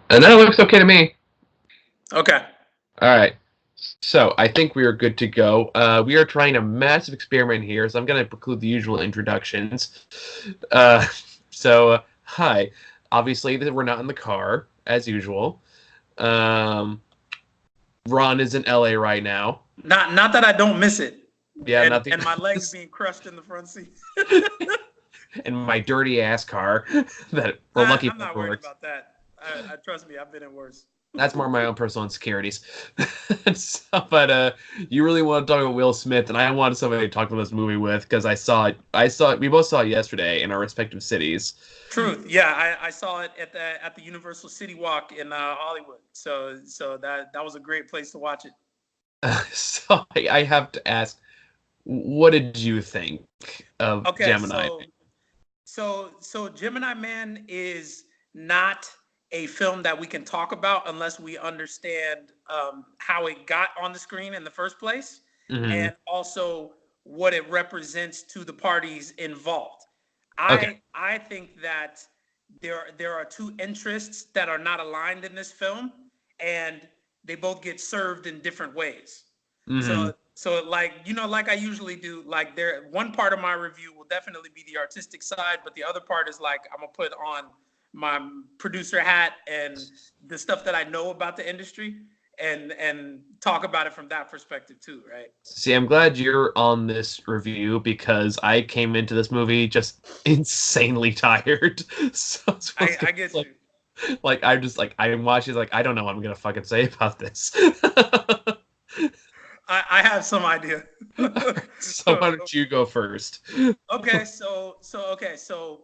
And that looks okay to me. Okay. All right. So I think we are good to go. We are trying a massive experiment here, so I'm going to preclude the usual introductions. Uh, hi. Obviously, we're not in the car as usual. Um, Ron is in LA right now. Not that I don't miss it, Yeah, nothing. and my legs being crushed in the front seat. In my dirty ass car that we're lucky I'm not worried works. about that. I trust me, I've been in worse. That's more my own personal insecurities. But you really want to talk about Will Smith, and I wanted somebody to talk about this movie with because I saw it. I saw it. We both saw it yesterday in our respective cities. Truth, yeah, I saw it at the Universal City Walk in Hollywood. So that was a great place to watch it. So I have to ask, what did you think of Okay, Gemini? so Gemini Man is not a film that we can talk about unless we understand how it got on the screen in the first place, Mm-hmm. and also what it represents to the parties involved. Okay. I think that there are two interests that are not aligned in this film, and they both get served in different ways. Mm-hmm. So like like I usually do, like there one part of my review will definitely be the artistic side, but the other part is like I'm gonna put on my producer hat and the stuff that I know about the industry and talk about it from that perspective too, right? See, I'm glad you're on this review because I came into this movie just insanely tired. So it's I get you. I'm just like I'm watching like I don't know what I'm gonna fucking say about this. I have some idea. So why don't you go first? Okay, so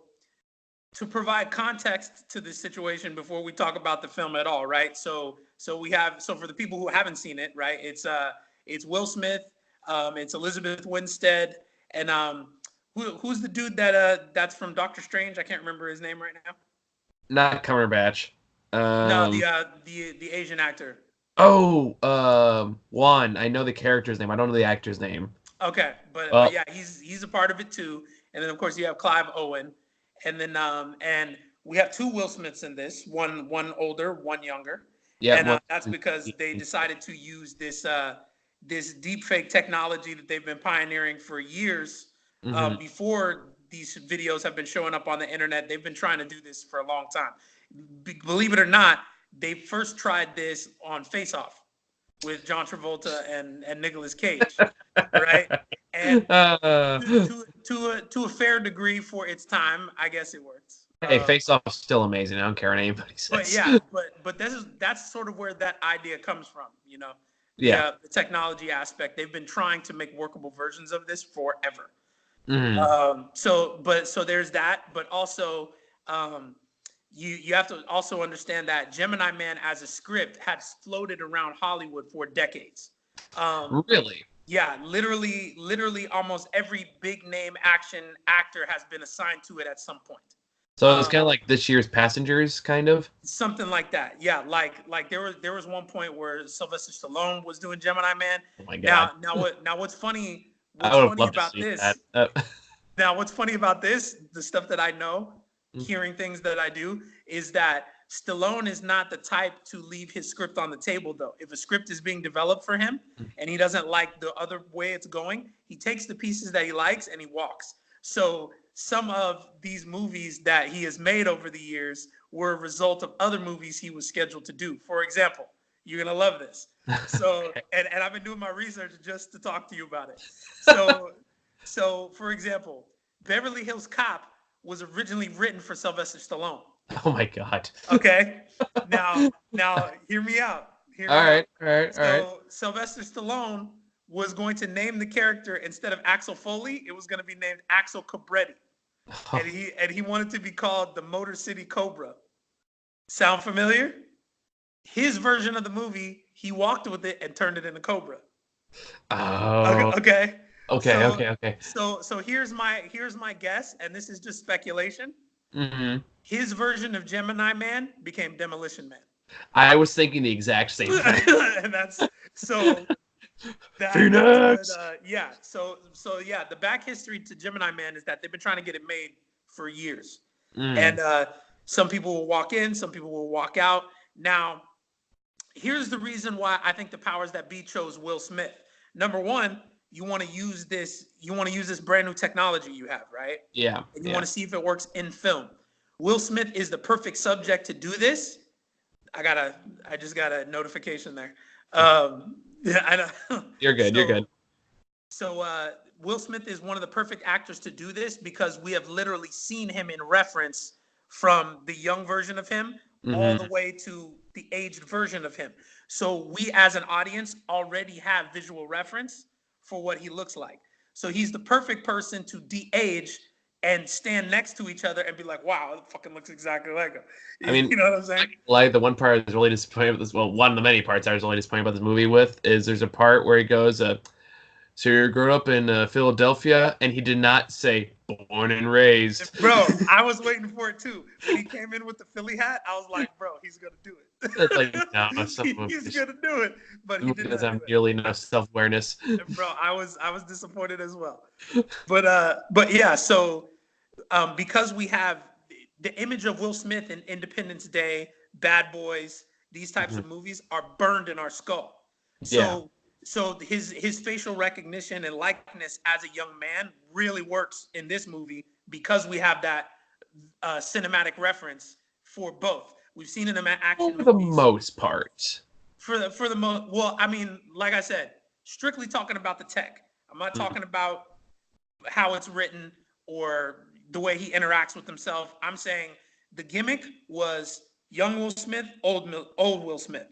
to provide context to this situation before we talk about the film at all, right? So for the people who haven't seen it, right? It's Will Smith, it's Elizabeth Winstead, and who's the dude that's from Doctor Strange? I can't remember his name right now. Not Cumberbatch. No, Um. the Asian actor. Oh. Juan. I know the character's name. I don't know the actor's name. Okay, but Well. yeah, he's a part of it too. And then of course you have Clive Owen, and we have two Will Smiths in this, one older, one younger, Yeah. and Well. that's because they decided to use this deep fake technology that they've been pioneering for years. Mm-hmm. Before these videos have been showing up on the internet, they've been trying to do this for a long time. Believe it or not, they first tried this on Face Off with John Travolta and Nicolas Cage, right? And uh, to a fair degree for its time, I guess it works. hey, Face Off's still amazing. I don't care what anybody But says. yeah, but that's sort of where that idea comes from. Yeah. The technology aspect. They've been trying to make workable versions of this forever. Mm-hmm. So there's that, but also um, you have to also understand that Gemini Man as a script has floated around Hollywood for decades. Um, Really? yeah, literally, almost every big name action actor has been assigned to it at some point. So it's Um, kind of like this year's Passengers, kind of. Something like that. Yeah, like there was one point where Sylvester Stallone was doing Gemini Man. Oh my god, Now what's funny? I What's would have funny loved to about see that. this? Now, what's funny about this, the stuff that I know, hearing things that I do, is that Stallone is not the type to leave his script on the table, though. If a script is being developed for him and he doesn't like the other way it's going, he takes the pieces that he likes and he walks. So some of these movies that he has made over the years were a result of other movies he was scheduled to do. For example, you're gonna love this. So, Okay. and I've been doing my research just to talk to you about it. So, so, for example, Beverly Hills Cop was originally written for Sylvester Stallone. Oh my god. Okay, now, hear me out. Hear All me out. right, all right, all right. So Sylvester Stallone was going to name the character instead of Axel Foley, it was going to be named Axel Cabretti, Oh, and he wanted to be called the Motor City Cobra. Sound familiar? His version of the movie, he walked with it and turned it into Cobra. Okay, oh, okay. okay, So okay, okay. here's my guess, and this is just speculation. Hmm. His version of Gemini Man became Demolition Man. I was thinking the exact same thing. And that's so that's what Phoenix. yeah. So yeah, the back history to Gemini Man is that they've been trying to get it made for years. Mm. And some people will walk in, some people will walk out. Now, here's the reason why I think the powers that be chose Will Smith. Number one, you want to use this brand new technology you have, right? Yeah. And you want to see if it works in film. Will Smith is the perfect subject to do this. I just got a notification there. Yeah, I know. You're good. You're good. So Will Smith is one of the perfect actors to do this because we have literally seen him in reference from the young version of him all the way to the aged version of him. So we as an audience already have visual reference for what he looks like. So he's the perfect person to de-age and stand next to each other and be like, wow, it fucking looks exactly like him. I mean, you know what I'm saying? Like the one part I was really disappointed with this. Well, one of the many parts I was really disappointed about this movie with is there's a part where he goes, so you're growing up in Philadelphia, and he did not say born and raised. Bro, I was waiting for it too. When he came in with the Philly hat, I was like, bro, he's gonna do it. It's like, no, he's gonna do it, but he didn't have nearly enough self-awareness. Bro, I was disappointed as well. But yeah, so because we have the image of Will Smith in Independence Day, Bad Boys, these types of movies are burned in our skull. So his facial recognition and likeness as a young man really works in this movie because we have that cinematic reference for both. We've seen it in action for the most part. For the most, well, I mean, like I said, strictly talking about the tech. I'm not talking about how it's written or the way he interacts with himself. I'm saying the gimmick was young Will Smith, old Will Smith.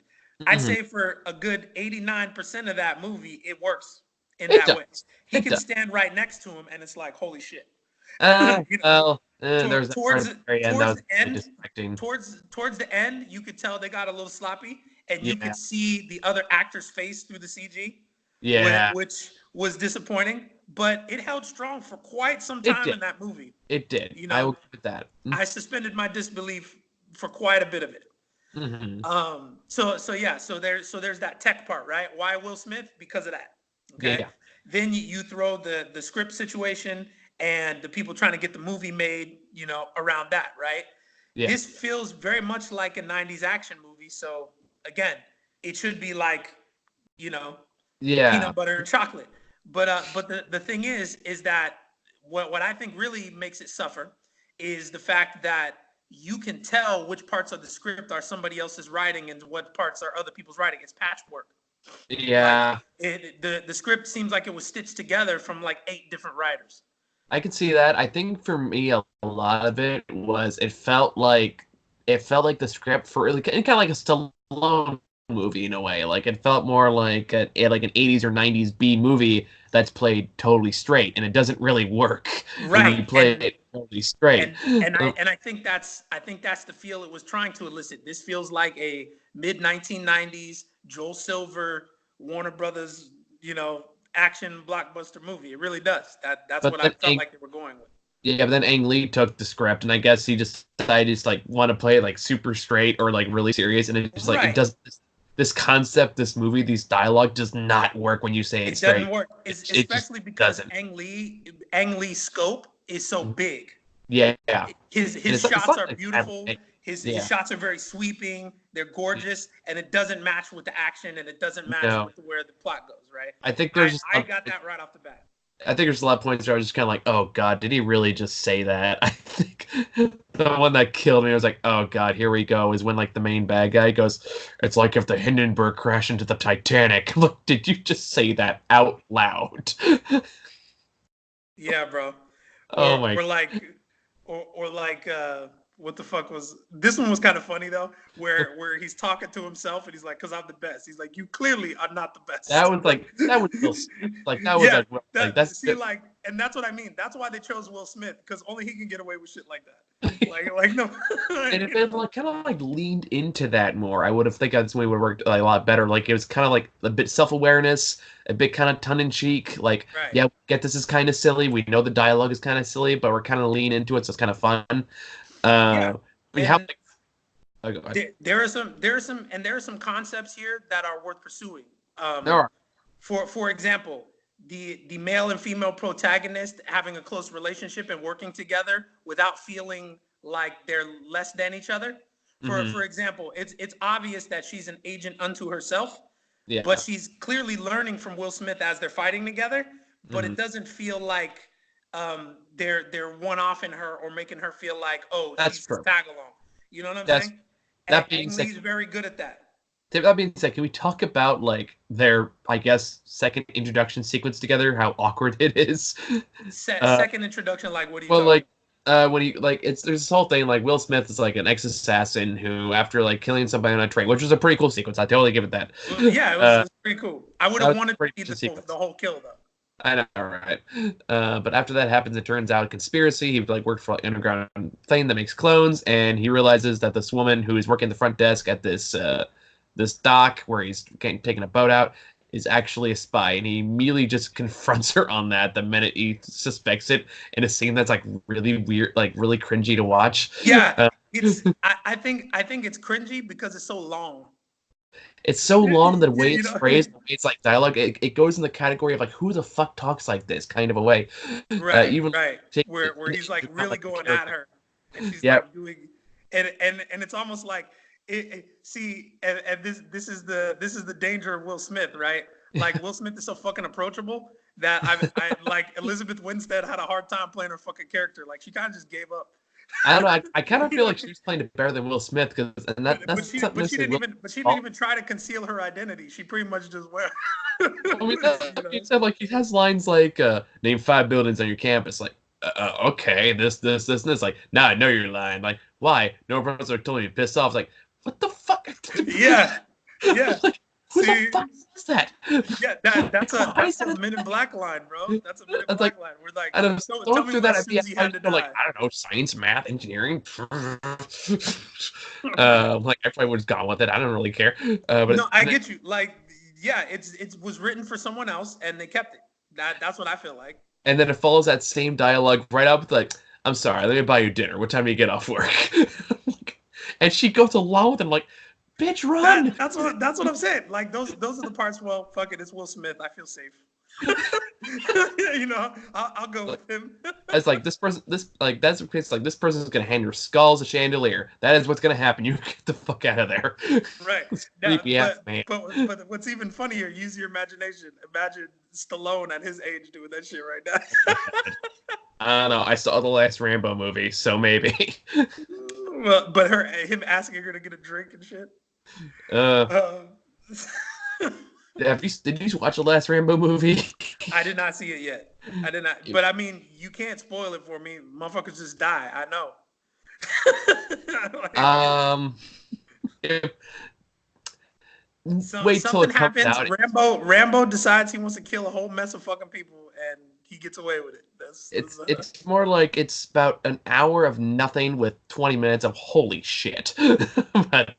I'd say for a good 89% of that movie, it works in that way. He can stand right next to him, and it's like, holy shit. Towards the end, you could tell they got a little sloppy, and you could see the other actor's face through the CG. Which was disappointing, but it held strong for quite some time in that movie. It did. I will give it that. I suspended my disbelief for quite a bit of it. So there's that tech part, right? Why Will Smith? Because of that. Okay. Yeah. Then you throw the script situation and the people trying to get the movie made, around that, right? Yeah. This feels very much like a 90s action movie. So again, it should be like, peanut butter and chocolate. But the thing is that what I think really makes it suffer is the fact that you can tell which parts of the script are somebody else's writing and what parts are other people's writing. It's patchwork. Yeah. The script seems like it was stitched together from like 8 different writers. I could see that. I think for me, a lot of it was it felt like the script for kind of like a Stallone movie in a way. Like it felt more like an 80s or 90s B movie that's played totally straight, and it doesn't really work. Right. When you play it totally straight. And I think that's the feel it was trying to elicit. This feels like a mid 1990s Joel Silver, Warner Brothers, action blockbuster movie. It really does. That's what I felt like they were going with. Yeah, but then Ang Lee took the script, and I guess he just decided to want to play it like super straight or like really serious, and it's just like it does. This concept, this movie, these dialogue does not work when you say it straight. It doesn't work, especially because Ang Lee's scope is so big. Yeah. His shots are beautiful. His shots are very sweeping. They're gorgeous, and it doesn't match with the action, and it doesn't match with where the plot goes. Right. I think there's. I got that right off the bat. I think there's a lot of points where I was just kind of like, oh God, did he really just say that? I think the one that killed me was like, oh God, here we go, is when like the main bad guy goes, it's like if the Hindenburg crashed into the Titanic. Look, did you just say that out loud? Yeah, bro. Oh my. Or like what the fuck was this one was kind of funny though, where he's talking to himself and he's like, because I'm the best. He's like, you clearly are not the best. That was still like that was and that's what I mean. That's why they chose Will Smith, because only he can get away with shit like that. like no. And if it kind of leaned into that more, I would have think this movie would have worked a lot better. Like it was kind of like a bit self-awareness, a bit kind of tongue-in-cheek. Like we get this is kind of silly. We know the dialogue is kind of silly, but we're kind of lean into it, so it's kind of fun. We have there are some concepts here that are worth pursuing. There are. For example, the male and female protagonist having a close relationship and working together without feeling like they're less than each other. For example, it's obvious that she's an agent unto herself, but Yeah. she's clearly learning from Will Smith as they're fighting together. But hmm it doesn't feel like they're one off in her or making her feel like, oh, That's she's his true. tag along. You know what I'm That's saying? And that being Ang said. Lee's very good at that. That being said, can we talk about like their, I guess, second introduction sequence together? How awkward it is. Uh, Second introduction, like what are you well, talking like about? when he like it's there's this whole thing like Will Smith is like an ex-assassin who, after like killing somebody on a train, which was a pretty cool sequence. I totally give it that. Yeah, Uh, it's pretty cool. I would that have was a wanted to pretty see decent the sequence. whole kill though. I know, right? But after that happens, it turns out a conspiracy. He like worked for an underground thing that makes clones, and he realizes that this woman who is working the front desk at this dock where he's taking a boat out is actually a spy, and he immediately just confronts her on that the minute he suspects it, in a scene that's like really weird, like really cringy to watch. Yeah, Uh, I think it's cringy because it's so long. it's so long, and the way You it's know, phrased, the way it's like dialogue, it goes in the category of like, who the fuck talks like this kind of a way. Even right. taking Where it he's like into account, really like the going at character. her, and she's Yeah, like doing, and it's almost like see, and this is the danger of Will Smith, right? Like Will Smith is so fucking approachable that I like Elizabeth Winstead had a hard time playing her fucking character. Like she kind of just gave up. I don't know. I kind of You feel know? like she's playing it better than Will Smith, because and that's not necessarily Will But she Smith's didn't fault. even try to conceal her identity. She pretty much just went. I mean, You that being know? said, like he has lines like "name 5 buildings on your campus." Like, okay, this, and this. Like, nah, I know you're lying. Like, why? No professor told me to piss off. It's like, what the fuck? Yeah, yeah. Like, who the See, fuck is that? yeah, Why is that's that a a Men in Black line, bro. thing? That's a Men in It's like, Black line. We're like, and if tell someone me threw why that at me, Susie I had to go like, die. I don't know, science, math, engineering. Like I probably would have gone with it. I don't really care. But No, I get you. Like, yeah, it was written for someone else, and they kept it. That's what I feel like. and then it follows that same dialogue right up with like, I'm sorry, let me buy you dinner. What time do you get off work? And she goes along with him like, bitch, run. That's what I'm saying. Like those are the parts. Well, fuck it, it's Will Smith. I feel safe. You know, I'll go Like, with him. it's like this person, this like that's it's like this person's gonna hand your skulls a chandelier. That is what's gonna happen. You get the fuck out of there. Right. Now, Creepy ass man. but what's even funnier, use your imagination. Imagine Stallone at his age doing that shit right now. I don't know. I saw the last Rambo movie, so maybe. Well, but him asking her to get a drink and shit. uh, Um, did you watch the last Rambo movie? I did not see it yet. I did not. But I mean, you can't spoil it for me. Motherfuckers just die. I know. Like, If, wait till something it comes happens. out. Rambo decides he wants to kill a whole mess of fucking people, and he gets away with it. It's more like it's about an hour of nothing with 20 minutes of holy shit. But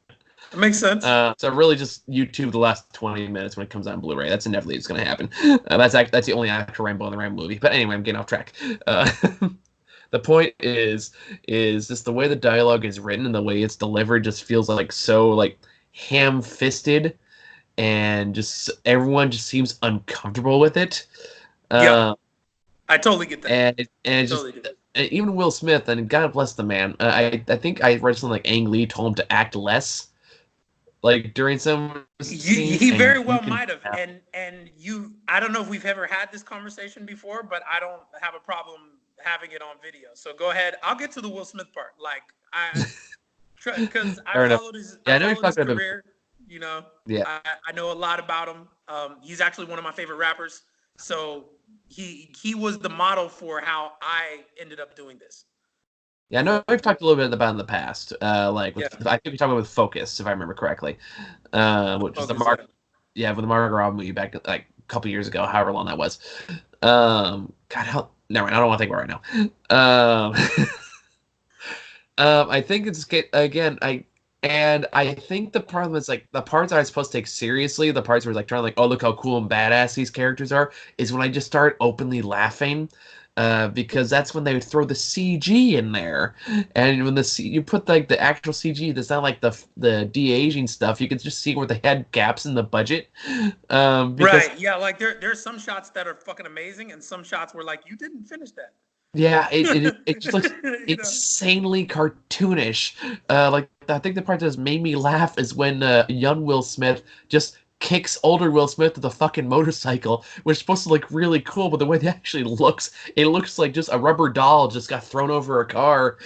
It makes sense. so really just YouTube the last 20 minutes when it comes out on Blu-ray. That's inevitably it's going to happen. That's the only actual Rambo in the Rambo movie. But anyway, I'm getting off track. The point is just the way the dialogue is written and the way it's delivered just feels like so like ham-fisted, and just everyone just seems uncomfortable with it. Yeah, I totally get that. And Totally get that. even Will Smith, and God bless the man. I think I read something like Ang Lee told him to act less, like during some scenes, He and very you well can might have, tell. and you. I don't know if we've ever had this conversation before, but I don't have a problem having it on video. So go ahead. I'll get to the Will Smith part. Like because Fair I enough. followed his, Yeah, I I know you're followed his talking about. career. You know, Yeah, I know a lot about him. He's actually one of my favorite rappers. So he was the model for how I ended up doing this. yeah, I know we've talked a little bit about it in the past. Like Yeah, with, I think we talked about with Focus, if I remember correctly, which is the focus. Yeah. with the Margot Robbie movie back like a couple years ago, however long that was. God, never mind. I don't want to think about it right now. I think it's again. I think the problem is like the parts I'm supposed to take seriously, the parts where it's like trying to like, oh look how cool and badass these characters are, is when I just start openly laughing, because that's when they would throw the CG in there, and when you put like the actual CG, that's not like the de-aging stuff. You can just see where they had gaps in the budget, because Right. Yeah. Like there's some shots that are fucking amazing, and some shots were like, you didn't finish that. Yeah, it just looks You know? insanely cartoonish. Like I think the part that made me laugh is when young Will Smith just kicks older Will Smith with the fucking motorcycle, which is supposed to look really cool, but the way it actually looks, it looks like just a rubber doll just got thrown over a car.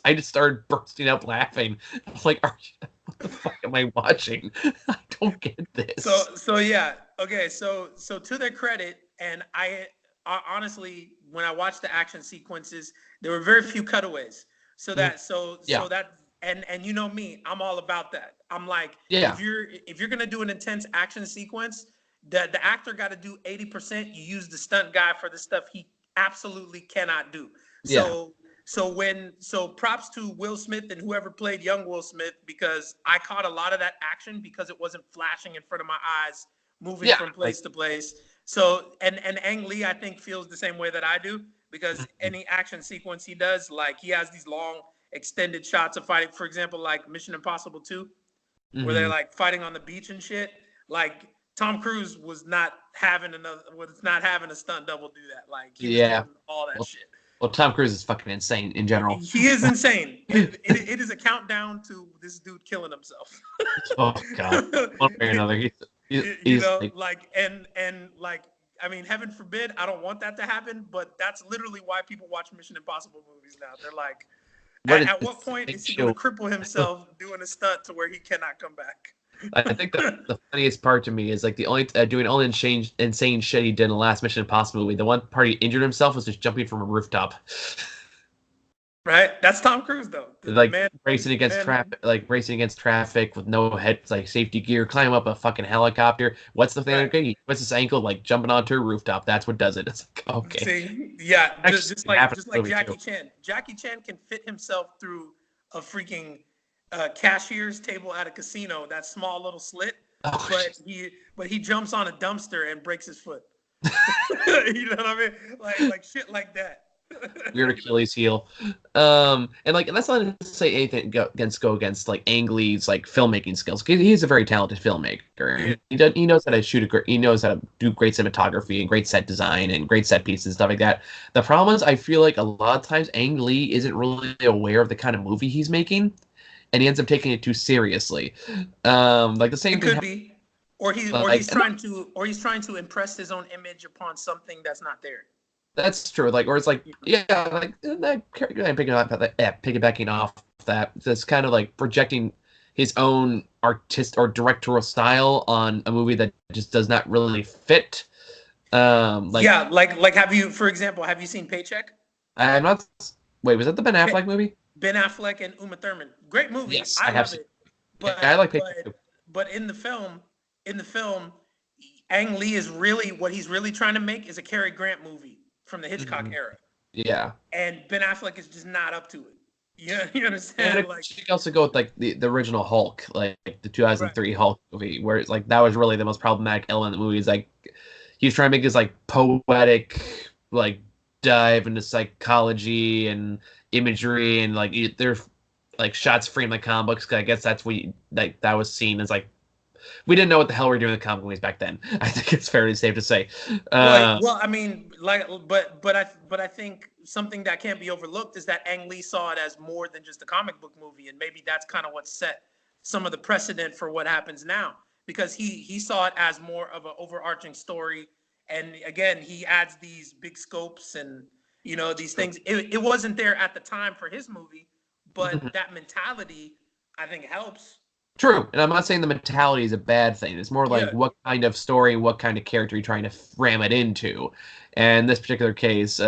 I just started bursting up laughing. I was like, what the fuck am I watching? I don't get this. So yeah, okay. So to their credit, and honestly, when I watched the action sequences, there were very few cutaways. So Mm, that so yeah, so that and you know me, I'm all about that. I'm like, yeah, if you're gonna do an intense action sequence, the actor got to do 80%. You use the stunt guy for the stuff he absolutely cannot do. yeah, So props to Will Smith and whoever played young Will Smith, because I caught a lot of that action because it wasn't flashing in front of my eyes, moving yeah. from Like, place to place. So and Ang Lee, I think, feels the same way that I do, because mhm, any action sequence he does, like he has these long extended shots of fighting. For example, like Mission Impossible 2, where they're mhm. like fighting on the beach and shit. Like Tom Cruise was not having a stunt double do that. Like he was Yeah. doing all that Well, shit. well, Tom Cruise is fucking insane in general. He is insane. It is a countdown to this dude killing himself. Oh God, one way or another, You he's know, like, like and like, I mean, heaven forbid, I don't want that to happen, but that's literally why people watch Mission Impossible movies now. They're like, what is at this what point big is he going to show? cripple himself doing a stunt to where he cannot come back? I think the funniest part to me is like the only doing all insane shit he did in the last Mission Impossible movie. The one part he injured himself was just jumping from a rooftop, Right? That's Tom Cruise, though. The like man, racing the against man. traffic, like racing against traffic with no head, like safety gear, climb up a fucking helicopter. What's the thing? Right. Okay, he twists his ankle, like jumping onto a rooftop. That's what does it. It's like okay, See, yeah, actually it happened just in the like movie too. Jackie Chan. Jackie Chan can fit himself through a freaking cashier's table at a casino, that small little slit, Oh, but he jumps on a dumpster and breaks his foot. You know what I mean? Like shit like that. weird You know? Achilles heel. And like that's not to say anything go against like Ang Lee's like filmmaking skills. 'Cause he's a very talented filmmaker, Yeah. and he knows how to he knows how to do great cinematography and great set design and great set pieces and stuff like that. The problem is, I feel like a lot of times Ang Lee isn't really aware of the kind of movie he's making, and he ends up taking it too seriously. Like the same It thing could happened, be, or like he's trying to impress his own image upon something that's not there. that's true. Like, or it's like, yeah, like that. Piggybacking off that, that's kind of like projecting his own artist or directorial style on a movie that just does not really fit. Like Yeah, have you, for example, have you seen Paycheck? I'm not. Wait, was that the Ben Affleck movie? Ben Affleck and Uma Thurman. Great movie. Yes, I I have love seen. it. Yeah, I like But Paycheck too. but in the film, Ang Lee is really, what he's really trying to make is a Cary Grant movie from the Hitchcock Mhm. era, Yeah, and Ben Affleck is just not up to it. You and understand? it Like, should also go with like the original Hulk, like the right, 2003 Hulk movie, where it's like that was really the most problematic element of the movie. Is like he's trying to make this like poetic like dive into psychology and imagery and like they're like shots framed like comic books. 'Cause I guess that's what like that was seen as like we didn't know what the hell we were doing with comic movies back then. I think it's fairly safe to say. Uh, I mean, like, but I think something that can't be overlooked is that Ang Lee saw it as more than just a comic book movie, and maybe that's kind of what set some of the precedent for what happens now, because he saw it as more of an overarching story, and again, he adds these big scopes and, these things. It wasn't there at the time for his movie, but that mentality, I think, helps. True, and I'm not saying the mentality is a bad thing. It's more like Yeah, what kind of story, what kind of character you're trying to ram it into. And in this particular case,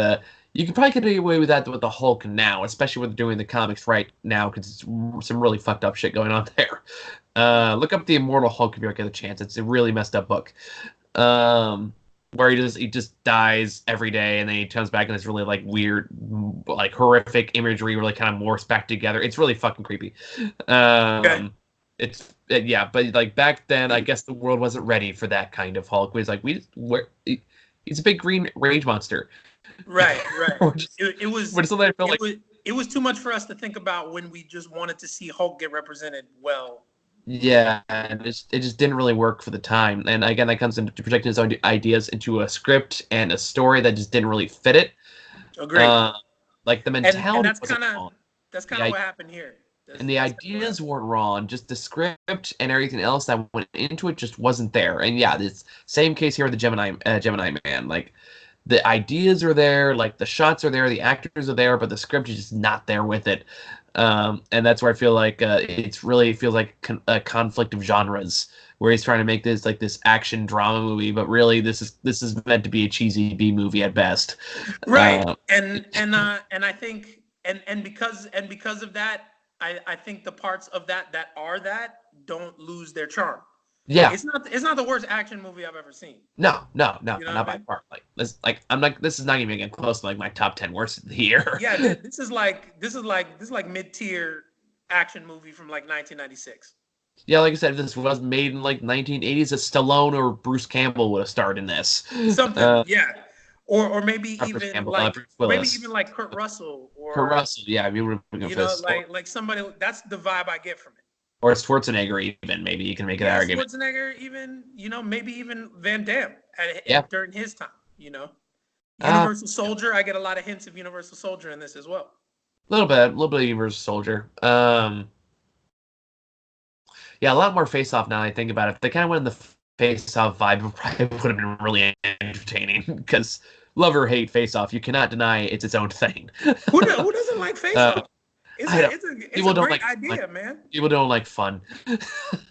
you can probably get away with that with the Hulk now, especially with doing the comics right now, because it's some really fucked up shit going on there. Look up the Immortal Hulk if you ever get a chance. It's a really messed up book, where he just dies every day, and then he comes back and it's really like weird, like horrific imagery, really kind of morphs back together. It's really fucking creepy. okay. Um, yeah, but like back then, I guess the world wasn't ready for that kind of Hulk. It was like he's a big green rage monster. Right, right. We're just, It was we're just something I felt it like was it was too much for us to think about when we just wanted to see Hulk get represented well. yeah, and it just didn't really work for the time. And again, that comes into projecting his own ideas into a script and a story that just didn't really fit it. Agreed. Like the And mentality wasn't wrong. that's kind of The what happened here. and the That's kind of what ideas happened. weren't wrong, just the script and everything else that went into it just wasn't there. And yeah, this same case here with the Gemini Man. Like the ideas are there, like the shots are there, the actors are there, but the script is just not there with it. And that's where I feel like it's really feels like a conflict of genres, where he's trying to make this like this action drama movie, but really this is meant to be a cheesy B movie at best. Right. Uh, And I think and because of that, I think the parts of that are that don't lose their charm. yeah, It's not the worst action movie I've ever seen. no, no, no, You know what not I by mean? far. Like I'm like this is not even getting close to like my top 10 worst of the year. Yeah, this is like mid-tier action movie from like 1996. Yeah, like I said, if this was made in like 1980s, a Stallone or Bruce Campbell would have starred in this. Something, yeah. Or Not Bruce Campbell, Bruce Willis. like Kurt Russell Kurt or Russell, yeah, we would have been like somebody. That's the vibe I get from it. or Schwarzenegger even. Maybe you can make an Yeah, argument. Schwarzenegger, even maybe even Van Damme Yeah, during his time. a Universal Soldier. I get a lot of hints of Universal Soldier in this as well. a little bit of Universal Soldier. Yeah, a lot more Face Off now. I think about it. If they kind of went in the Face Off vibe, it probably would have been really entertaining. Because love or hate Face Off, you cannot deny it's its own thing. Who doesn't like Face Off? It's a great idea, man. People don't like fun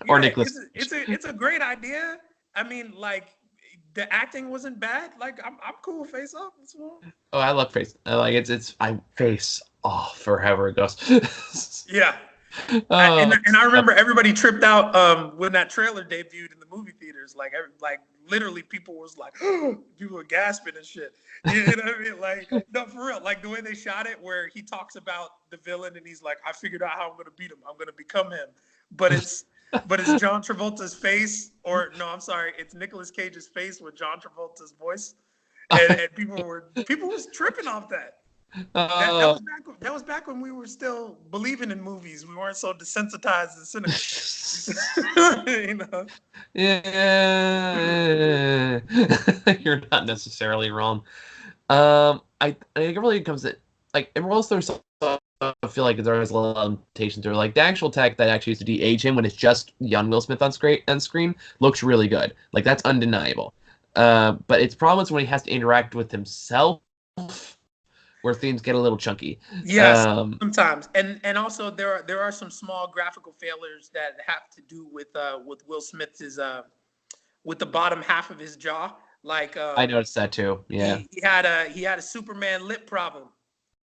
or Nicholas. It's a great idea. I mean, like the acting wasn't bad. Like I'm cool with Face Off. Oh, I love Face. I like I Face Off forever it goes. Yeah. Oh, And I remember everybody tripped out when that trailer debuted in the movie theaters. Like literally people was like, people were gasping and shit. You know what I mean? Like, no, for real. Like the way they shot it, where he talks about the villain and he's like, I figured out how I'm gonna beat him. I'm gonna become him. But it's John Travolta's face, or no, I'm sorry, it's Nicolas Cage's face with John Travolta's voice, and people was tripping off that. That was back when we were still believing in movies. We weren't so desensitized and cynical. Yeah, you're not necessarily wrong. I it really comes to like everyone else. There's I feel like there's a lot of limitations. Or like the actual tech that actually used to de-age him when it's just young Will Smith on screen looks really good. Like that's undeniable. But its problems when he has to interact with himself, where things get a little chunky. Yes, sometimes, and also there are some small graphical failures that have to do with Will Smith's with the bottom half of his jaw. Like I noticed that too. Yeah, he had a Superman lip problem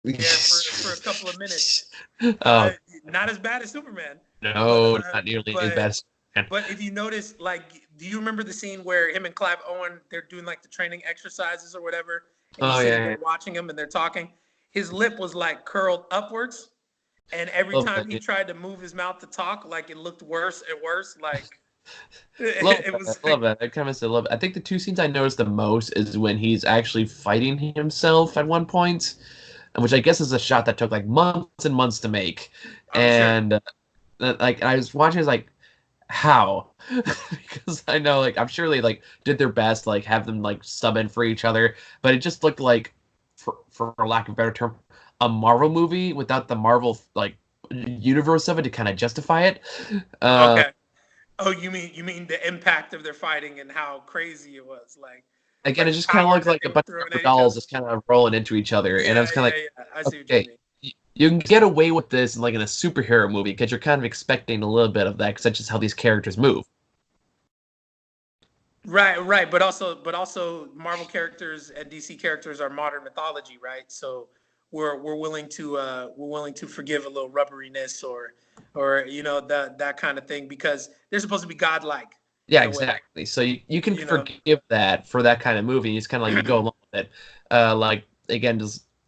there for a couple of minutes. Not as bad as Superman. No, not nearly as bad as Superman. But if you notice, like, do you remember the scene where him and Clive Owen, they're doing like the training exercises or whatever? And they're watching him and they're talking. His lip was like curled upwards, and every time he tried to move his mouth to talk, like it looked worse and worse. Like it was. I love that. I kind of still love it. I think the two scenes I noticed the most is when he's actually fighting himself at one point, which I guess is a shot that took like months and months to make. And like I was watching, I was like, how? Because I know, like, I'm sure they like did their best, like have them like sub in for each other, but it just looked like, for lack of a better term, a Marvel movie without the Marvel like universe of it to kind of justify it. Okay. Oh, you mean the impact of their fighting and how crazy it was? Like again, it just kind of looked like a bunch of dolls just kind of rolling into each other, and I was kind of I see what you mean. You can get away with this like in a superhero movie because you're kind of expecting a little bit of that, because that's just how these characters move. Right. But also Marvel characters and DC characters are modern mythology, right? So we're willing to forgive a little rubberiness or that kind of thing, because they're supposed to be godlike. Yeah, exactly. So you can forgive that for that kind of movie. You just kind of like you go along with it. Like again,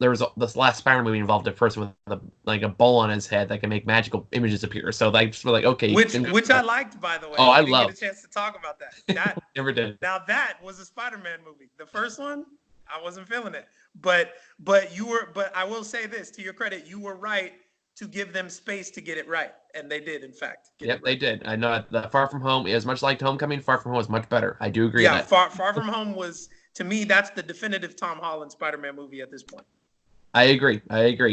there was this last Spider-Man movie involved a person with a bowl on his head that can make magical images appear. So like we're like, okay, which I liked, by the way. Oh, I didn't get a chance to talk about that. That never did. Now that was a Spider-Man movie. The first one, I wasn't feeling it. But I will say this, to your credit, you were right to give them space to get it right, and they did, in fact. They did. I know that Far From Home, as much like Homecoming, Far From Home was much better. I do agree. Yeah, Far From Home was, to me, that's the definitive Tom Holland Spider-Man movie at this point. I agree.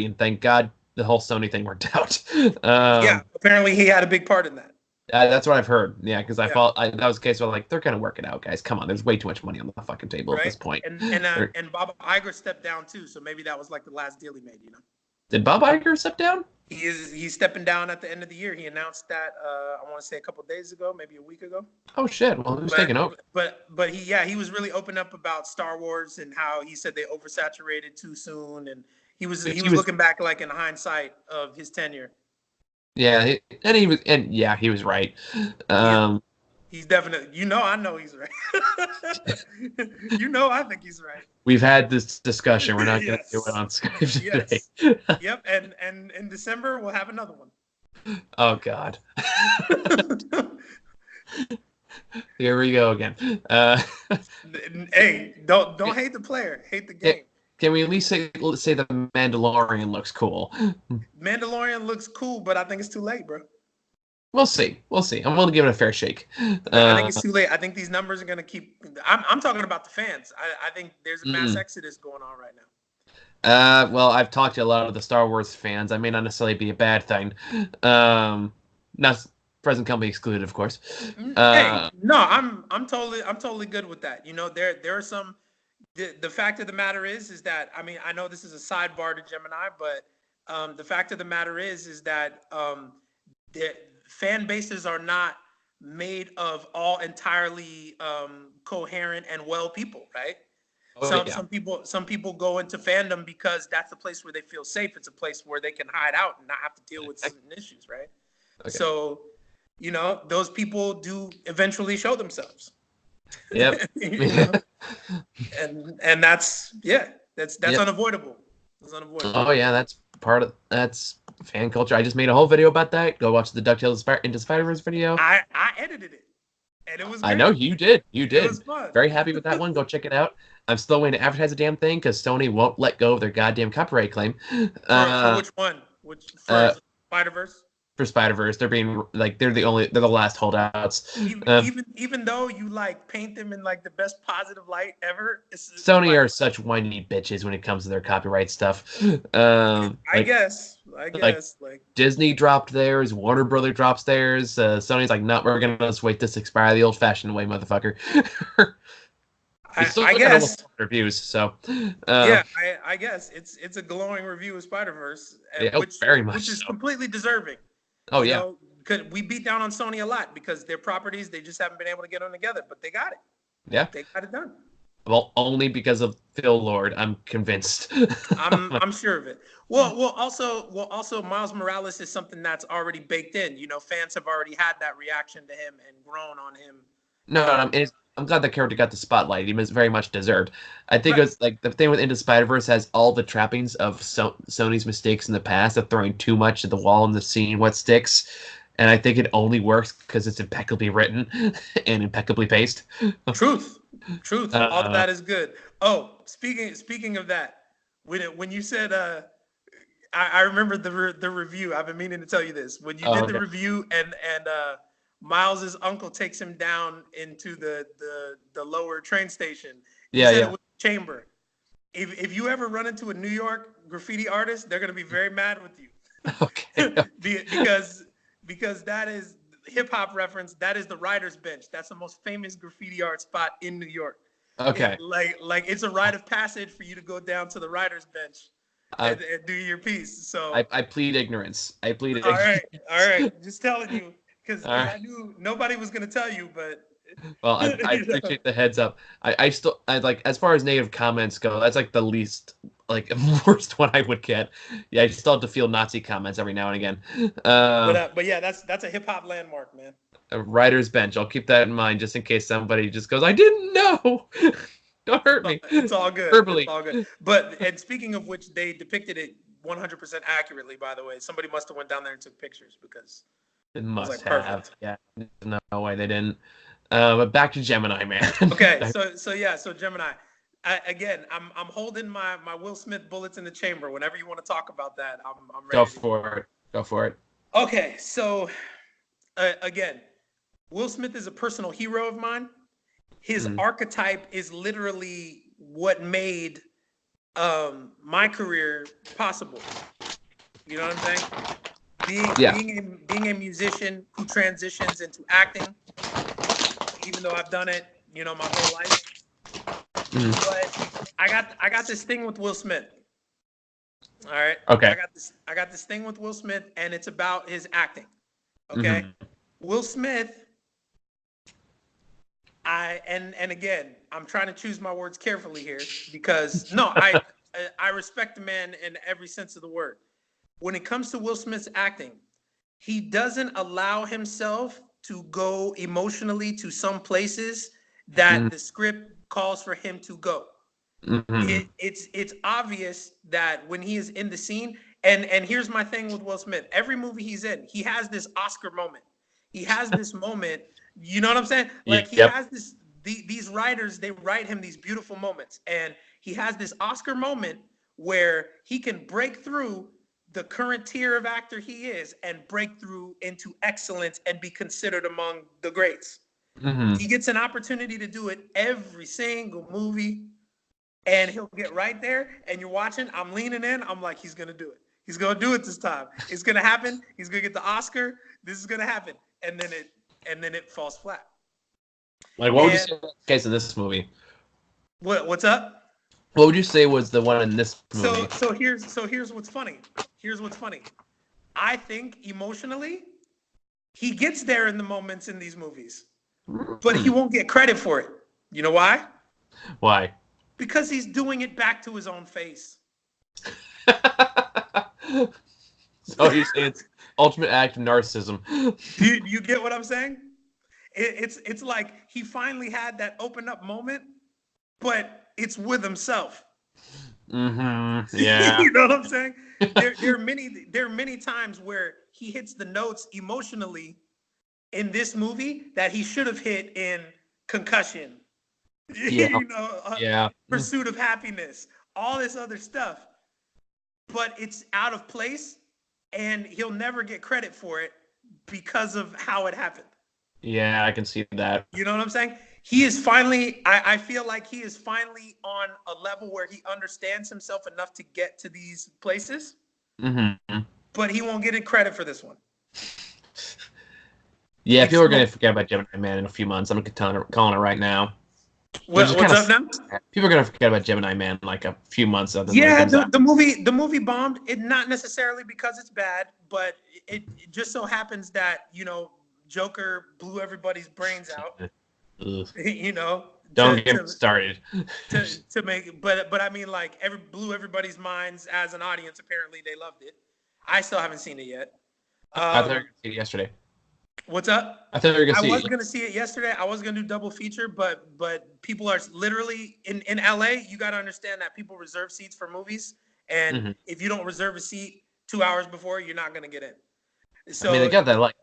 And thank God the whole Sony thing worked out. Yeah, apparently he had a big part in that. That's what I've heard. Yeah, because Yeah, that was the case where like they're gonna work it out, guys. Come on, there's way too much money on the fucking table at right. this point. And Bob Iger stepped down too, so maybe that was like the last deal he made. You know, Did Bob Iger step down? he's stepping down at the end of the year. He announced that I want to say a couple of days ago, maybe a week ago. Oh shit! Well, who's taking over? But he was really open up about Star Wars and how he said they oversaturated too soon, and he was looking back like in hindsight of his tenure. Yeah, he was right. He's definitely, I know he's right. I think he's right. We've had this discussion. We're not going to do it on Skype today. Yes. Yep, and in December we'll have another one. Oh God. Here we go again. Hey, don't hate the player, hate the game. Can we at least say the Mandalorian looks cool? Mandalorian looks cool, but I think it's too late, bro. We'll see. I'm willing to give it a fair shake. I think it's too late. I think these numbers are going to keep. I'm talking about the fans. I think there's a mass exodus going on right now. Well, I've talked to a lot of the Star Wars fans. I may not necessarily be a bad thing. Not present company excluded, of course. Hey, no, I'm totally good with that. There are some. The fact of the matter is that I know this is a sidebar to Gemini, but the fact of the matter is that the fan bases are not made of all entirely coherent and well people, right? Some people go into fandom because that's the place where they feel safe. It's a place where they can hide out and not have to deal with certain issues, right? Okay. So, those people do eventually show themselves. Yep. And that's unavoidable. It's unavoidable. Oh yeah, that's fan culture. I just made a whole video about that. Go watch the DuckTales Into Spider-Verse video. I edited it, and it was great. I know you did. It was fun. Very happy with that one. Go check it out. I'm still waiting to advertise the damn thing because Sony won't let go of their goddamn copyright claim. For which one? For Spider-Verse? For Spider-Verse, they're the last holdouts. Even though you paint them in the best positive light ever, Sony are such whiny bitches when it comes to their copyright stuff. I guess Disney dropped theirs, Warner Brother drops theirs. Sony's like, no, we're gonna just wait this expire the old-fashioned way, motherfucker. I guess reviews. So I guess it's a glowing review of Spider-Verse, very much which is so. Completely deserving. Oh yeah. Because we beat down on Sony a lot because their properties, they just haven't been able to get them together, but they got it. Yeah, they got it done. Well, only because of Phil Lord, I'm convinced. I'm sure of it. Well, also Miles Morales is something that's already baked in. Fans have already had that reaction to him and grown on him. No, I'm glad the character got the spotlight. He was very much deserved. I think it was the thing with Into Spider-Verse has all the trappings of Sony's mistakes in the past of throwing too much at the wall and seeing what sticks. And I think it only works because it's impeccably written and impeccably paced. Truth. All of that is good. Oh, speaking of that, when you said I remember the review. I've been meaning to tell you this. When you did the review and Miles's uncle takes him down into the lower train station. It was a chamber. If you ever run into a New York graffiti artist, they're gonna be very mad with you. Okay. because that is hip hop reference. That is the writer's bench. That's the most famous graffiti art spot in New York. Okay. It's a rite of passage for you to go down to the writer's bench and do your piece. So I plead ignorance. All right. Just telling you. Because I knew nobody was going to tell you, but... Well, I appreciate the heads up. I still as far as negative comments go, that's the least, worst one I would get. Yeah, I still have to feel Nazi comments every now and again. But yeah, that's a hip-hop landmark, man. A writer's bench. I'll keep that in mind just in case somebody just goes, I didn't know! Don't hurt me. It's all good. Verbally. It's all good. And speaking of which, they depicted it 100% accurately, by the way. Somebody must have went down there and took pictures because... It must have. Perfect. Yeah. No way they didn't. But back to Gemini, man. Okay. So Gemini. I'm holding my Will Smith bullets in the chamber. Whenever you want to talk about that, I'm ready. Go for it. Okay. So again, Will Smith is a personal hero of mine. His archetype is literally what made my career possible. You know what I'm saying? Yeah. Being a musician who transitions into acting, even though I've done it, my whole life. But I got this thing with Will Smith. All right. Okay. I got this thing with Will Smith, and it's about his acting. Okay. Will Smith, and again, I'm trying to choose my words carefully here because I respect the man in every sense of the word. When it comes to Will Smith's acting, he doesn't allow himself to go emotionally to some places that the script calls for him to go. It's obvious that when he is in the scene, and here's my thing with Will Smith. Every movie he's in, he has this Oscar moment. He has this moment. You know what I'm saying? Like he has this. These writers, they write him these beautiful moments, and he has this Oscar moment where he can break through the current tier of actor he is and break through into excellence and be considered among the greats. He gets an opportunity to do it every single movie, and he'll get right there, and you're watching. I'm leaning in. I'm like, he's gonna do it. He's gonna do it this time. It's gonna happen. He's gonna get the Oscar. This is gonna happen, and then it falls flat. Like, what would you say was the case in this movie? What's up? What would you say was the one in this movie? So here's what's funny. Here's what's funny. I think emotionally, he gets there in the moments in these movies, but he won't get credit for it. You know why? Why? Because he's doing it back to his own face. So you say it's ultimate act of narcissism. Do you get what I'm saying? It's like he finally had that open up moment, but it's with himself. Yeah. You know what I'm saying? There are many times where he hits the notes emotionally in this movie that he should have hit in Concussion. Yeah. Pursuit of Happiness, all this other stuff. But it's out of place, and he'll never get credit for it because of how it happened. Yeah, I can see that. You know what I'm saying? He is finally, I feel like he is finally on a level where he understands himself enough to get to these places, but he won't get any credit for this one. Yeah, people are going to forget about Gemini Man in a few months. I'm calling it right now. What's up now? People are going to forget about Gemini Man like a few months after the movie bombed. It not necessarily because it's bad, but it just so happens that, Joker blew everybody's brains out. Don't get started. to make, but I mean, like, blew everybody's minds as an audience. Apparently, they loved it. I still haven't seen it yet. I thought you were going to see it yesterday. What's up? I thought you were going to see it. I was going to see it yesterday. I was going to do double feature, but people are literally in LA. You got to understand that people reserve seats for movies, and if you don't reserve a seat 2 hours before, you're not going to get in. So I mean, they got that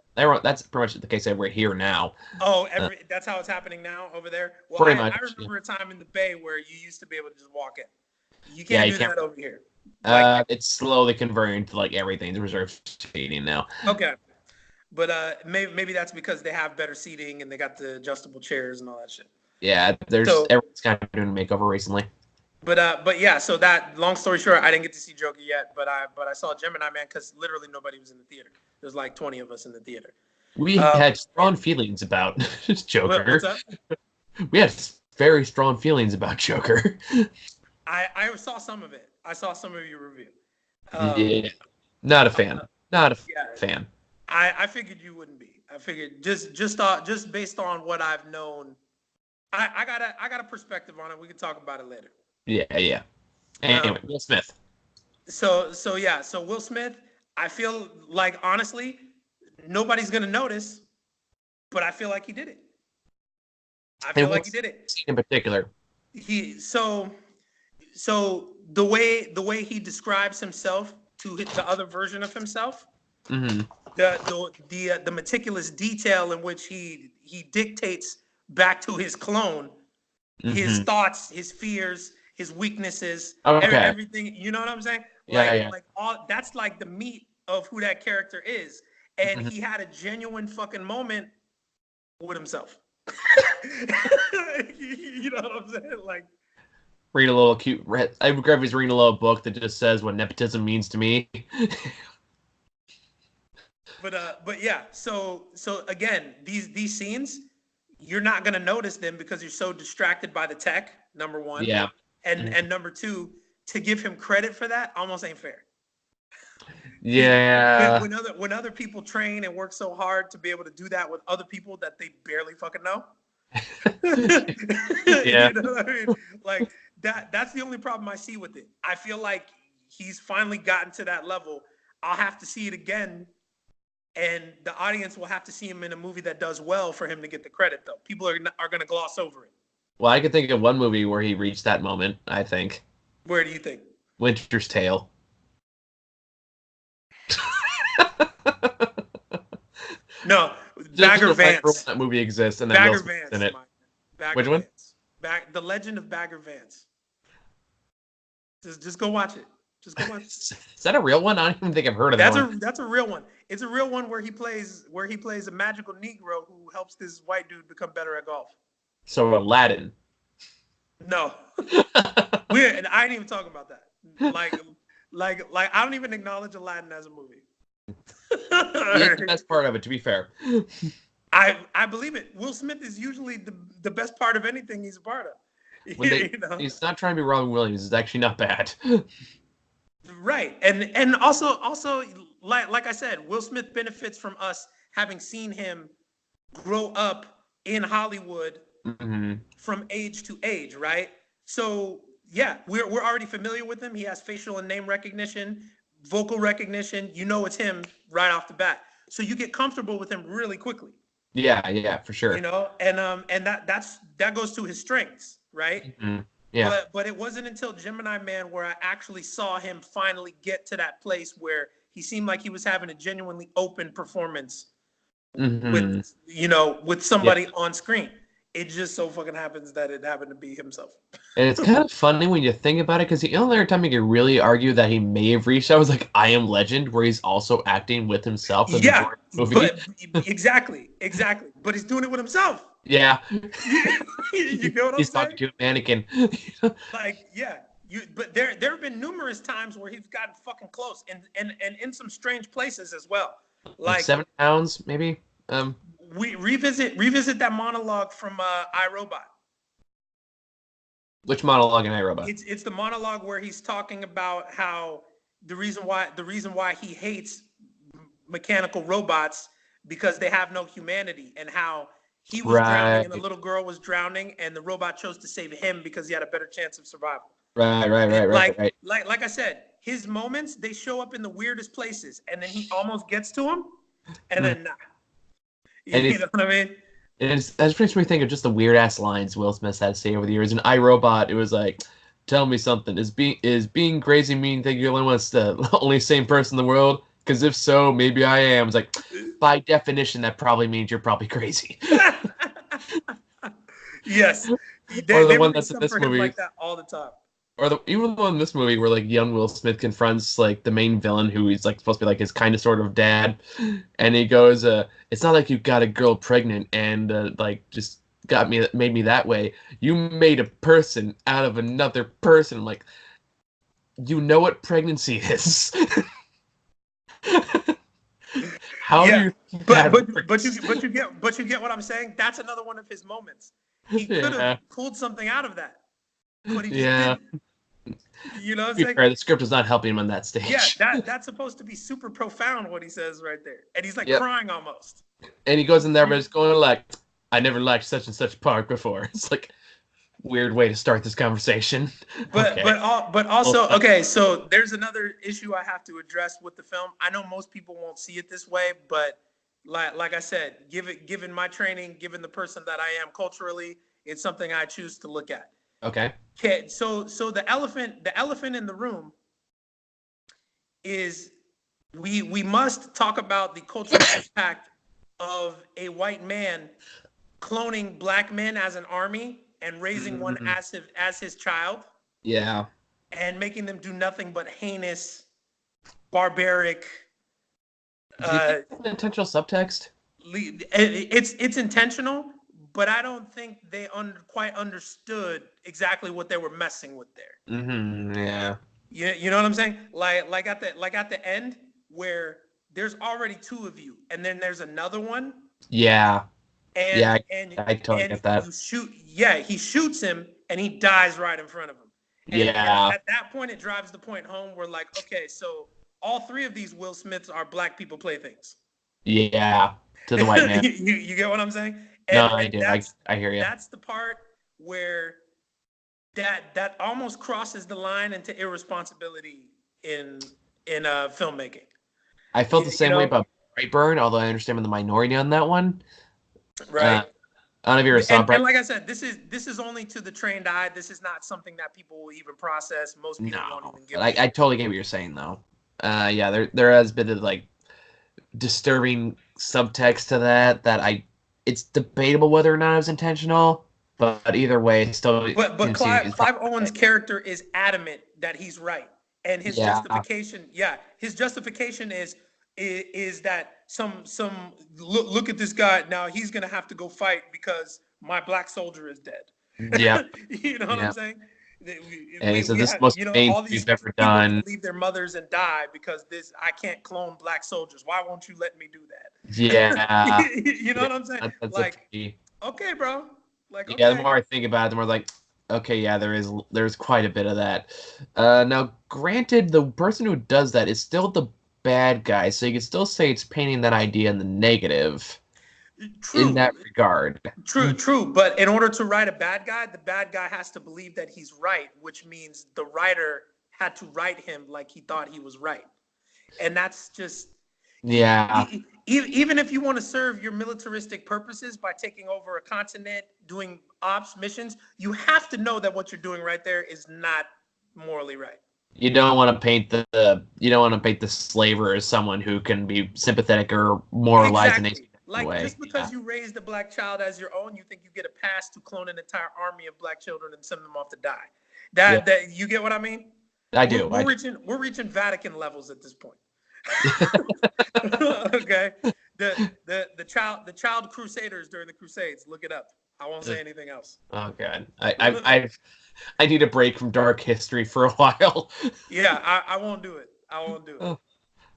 that's pretty much the case over here now. Oh, that's how it's happening now over there. Well, pretty much. I remember a time in the Bay where you used to be able to just walk in. You can't do that over here. It's slowly converting to like everything to reserved seating now. Okay, but maybe that's because they have better seating and they got the adjustable chairs and all that shit. Yeah, everyone's kind of doing a makeover recently. But yeah, so that, long story short, I didn't get to see Joker yet, but I saw Gemini Man because literally nobody was in the theater. There's like 20 of us in the theater. We had strong feelings about Joker. What's up? We had very strong feelings about Joker. I saw some of it. I saw some of your review. Yeah, not a fan. Not a fan. I figured you wouldn't be. I figured just based on what I've known. I got a perspective on it. We can talk about it later. Yeah. Anyway, Will Smith. So Will Smith, I feel like, honestly, nobody's gonna notice, but I feel like he did it. In particular. So the way he describes himself to the other version of himself, the meticulous detail in which he dictates back to his clone, his thoughts, his fears, his weaknesses, everything. You know what I'm saying? Like all that's like the meat of who that character is. And he had a genuine fucking moment with himself. You know what I'm saying? Like, Read a little cute. I would grab his reading a little book that just says what nepotism means to me. But yeah. So again, these scenes, you're not gonna notice them because you're so distracted by the tech. Number one, Yeah. and number two, to give him credit for that almost ain't fair. Yeah. When other people train and work so hard to be able to do that with other people that they barely fucking know. Yeah. You know what I mean? Like that's the only problem I see with it. I feel like he's finally gotten to that level. I'll have to see it again, and the audience will have to see him in a movie that does well for him to get the credit, though. People are going to gloss over it. Well, I could think of one movie where he reached that moment, I think. Where do you think? Winter's Tale. No, Bagger Vance. That movie exists, and then Bagger Will Smith's Vance. in it. Bagger Which one? Vance. The Legend of Bagger Vance. Just go watch it. Just go watch it. Is that a real one? I don't even think I've heard of that one. That's a real one. It's a real one where he plays a magical Negro who helps this white dude become better at golf. So Aladdin. No. And I ain't even talking about that. Like I don't even acknowledge Aladdin as a movie. That's the best part of it, to be fair. I believe it. Will Smith is usually the best part of anything he's a part of. He's not trying to be Robin Williams. It's actually not bad. Right. And also like I said, Will Smith benefits from us having seen him grow up in Hollywood from age to age, right? So yeah, we're already familiar with him. He has facial and name recognition, vocal recognition. You know it's him right off the bat. So you get comfortable with him really quickly. Yeah, for sure. You know, and that goes to his strengths, right? Mm-hmm. Yeah. But it wasn't until Gemini Man where I actually saw him finally get to that place where he seemed like he was having a genuinely open performance with somebody on screen. It just so fucking happens that it happened to be himself. And it's kind of funny when you think about it, because the only other time you could really argue that he may have reached that was like I Am Legend, where he's also acting with himself. Yeah, but exactly. But he's doing it with himself. Yeah. You know what I'm saying? He's talking to a mannequin. But there have been numerous times where he's gotten fucking close and in some strange places as well. Like 7 pounds, maybe. We revisit that monologue from iRobot. Which monologue in iRobot? It's the monologue where he's talking about how the reason why he hates mechanical robots because they have no humanity, and how he was drowning and the little girl was drowning and the robot chose to save him because he had a better chance of survival. Right. Like I said, his moments, they show up in the weirdest places, and then he almost gets to him, and then nah. You know what I mean? That makes me think of just the weird ass lines Will Smith had to say over the years. In iRobot, it was like, "Tell me something. Is being crazy mean that you're the only sane person in the world? Because if so, maybe I am." It's like, by definition, that probably means you're probably crazy. Yes. Or the one that's in this movie, like that all the time. Or even the one in this movie where like young Will Smith confronts like the main villain who he's like supposed to be like his kind of sort of dad, and he goes, "It's not like you got a girl pregnant and like just made me that way. You made a person out of another person." I'm like, you know what pregnancy is? How do you? But you get what I'm saying. That's another one of his moments. He could have pulled something out of that, but he just didn't. You know what I'm saying? Fair, the script is not helping him on that stage. Yeah, that's supposed to be super profound what he says right there, and he's like crying almost. And he goes in there, but it's going like, "I never liked such and such part before." It's like weird way to start this conversation. But also okay. So there's another issue I have to address with the film. I know most people won't see it this way, but like I said, given my training, given the person that I am culturally, it's something I choose to look at. Okay. So the elephant in the room is we must talk about the cultural impact of a white man cloning black men as an army and raising one as his child. Yeah. And making them do nothing but heinous, barbaric. Do you think it's intentional subtext? It's intentional, but I don't think they quite understood exactly what they were messing with there. Yeah. You know what I'm saying? Like at the end where there's already two of you, and then there's another one. Yeah. And Yeah. and I totally and get that. you shoot. Yeah, he shoots him, and he dies right in front of him. And Yeah. at that point, it drives the point home. We're like, okay, so all three of these Will Smiths are black people playthings. Yeah. To the white man. You get what I'm saying? No, And I and do. I hear you. that's the part where that almost crosses the line into irresponsibility in filmmaking. I felt the same way about Brightburn, although I understand I'm in the minority on that one. Right. I don't know if you ever saw And like I said, this is only to the trained eye. This is not something that people will even process. Most people won't No, even give but a shit. I totally get what you're saying though. Yeah, there has been a like disturbing subtext to that it's debatable whether or not it was intentional, but either way, it still But continues. Clive Owen's character is adamant that he's right, and his Yeah, justification, his justification is that some look at this guy now. He's gonna have to go fight because my black soldier is dead. yeah, You know what I'm yeah. saying? And so We this is have, the most you know, humane all thing these we've ever people done. can leave their mothers and die because I can't clone black soldiers. Why won't you let me do that? Yeah, You know yeah, what I'm saying? that's a Like, pretty. okay, bro. Like, Yeah, the okay. more I think about it, the more like, okay, yeah, there's quite a bit of that. Now, granted, the person who does that is still the bad guy, so you can still say it's painting that idea in the negative in True. that regard. True. But in order to write a bad guy, the bad guy has to believe that he's right, which means the writer had to write him like he thought he was right. And that's just Yeah, even if you want to serve your militaristic purposes by taking over a continent, doing ops missions, you have to know that what you're doing right there is not morally right. you don't want to paint you don't want to paint the slaver as someone who can be sympathetic or moralize in Exactly. any Like way. just because you raised a black child as your own, you think you get a pass to clone an entire army of black children and send them off to die. Yeah, That you get what I mean? I We're, do. we're I do. reaching Vatican levels at this point. Okay. The child crusaders during the Crusades. Look it up. I won't say anything else. Oh God, I need a break from dark history for a while. Yeah, I won't do it. I won't do it.